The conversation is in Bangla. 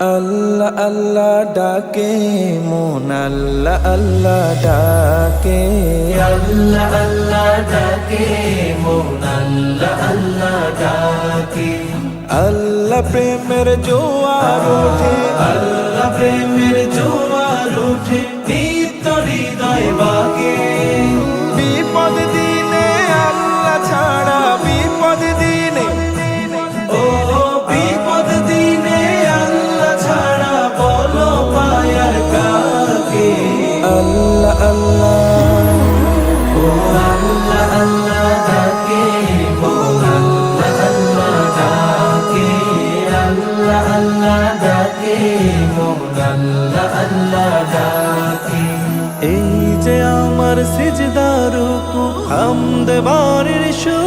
আল্লাহ আল্লাহ ডাকে মন আল্লাহ আল্লাহ ডাকে, আল্লাহ আল্লাহ ডাকে মন আল্লাহ আল্লাহ ডাকে। আল্লাহ প্রেমের জোয়ার ওঠে, আল্লাহ প্রেমের জোয়ার ওঠে নিত্য হৃদয় বাগে। বিপদ দিনে আল্লাহ ছাড়া বিপদ দিনে, ও বিপদ দিনে আল্লাহ ছাড়া বলো পায়ার কাকে। আল্লাহ আল্লাহ ও আল্লাহ আল্লাহ ডাকে মন আল্লাহ আল্লাহ ডাকে। আল্লাহ আল্লাহ ডাকে মন আল্লাহ আল্লাহ ডাকে। এই যে আমার সিজদার রুকু হামদ বাড়ির সুর,